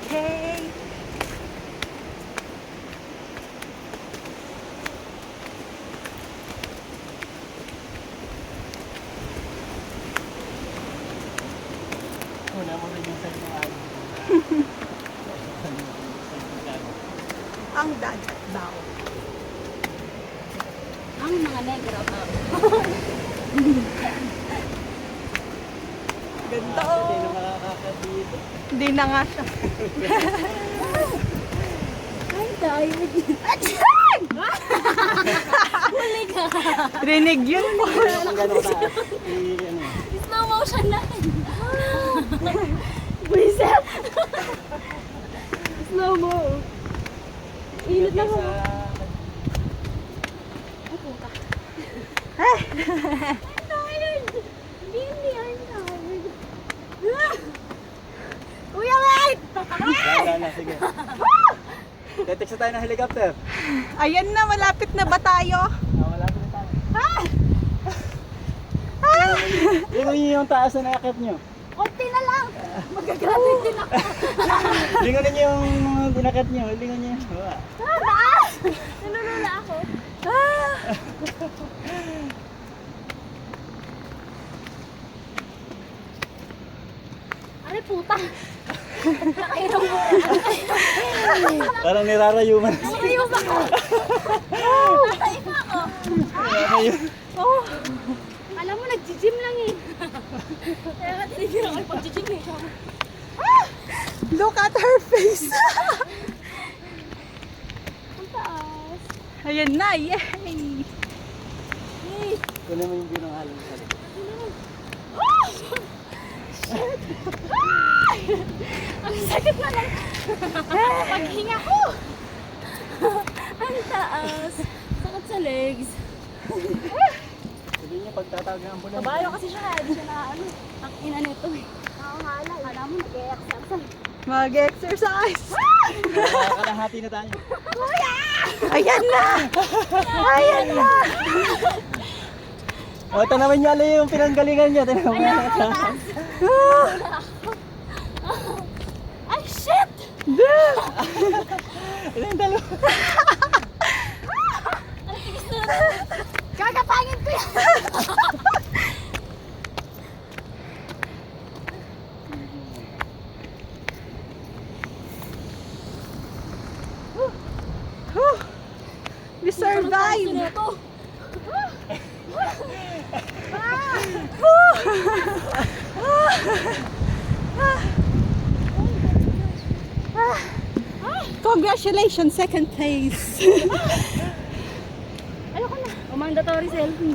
Okay. Wala mo rin yung sa'yo ng ano. Ang dagat daw. Ang mga negro. Ganda Hindi na oh. makakakat dito. Hindi na nga siya. Ay, tayo. Huli ka. Rinig yun po. Kung gano'n ka, ano. Slow motion natin. Reset. Slow mo. Init na ako. Ay, puta. Eh, I'm tired. Really, I'm tired. Kuya, wait! Wala na, sige. Tetext na tayo ng helicopter. ayan na, malapit na ba tayo? Wala pa rin tayo. Lingon niyo yung taas na nakakit niyo. Konti na lang. Magagraduate din ako. Lingon niyo yung mga binakit niyo. Lingon niyo. Wala. Taas! Nalulula ako. Aray, puta. Nakainom mo. Parang nirarayuman. Nakainom ako. Nakainom ako. Oh, Alam mo, nag-gym lang eh. Kaya nga tinigil ako yung pag-gym eh. look at her face. Ang taas. Ayan na, yay! Hey. Kunin mo yung binangalan sa likod. Ang sakit na lang. Paghinga ko. Ang taas. Sakit sa legs. Sabihin niyo pagtatawag ng ambulansya. Kabayo kasi siya. Hindi siya na ano. Ang ina nito eh. Oo nga lang. Alam mo, nag-e-exercise. Mag-exercise. Kalahati na tayo. Ayan na! Ayan na! O, tanaman niyo alay yung pinanggalingan niya. Tanaman niyo. Ayaw ko taas. Ay, shit! Ilan yung dalawa? Ang tigas na. Kakapangin ko yan. Whew. We survived! Ito. Congratulations, second place! Ayoko na. O, mandatory selfie.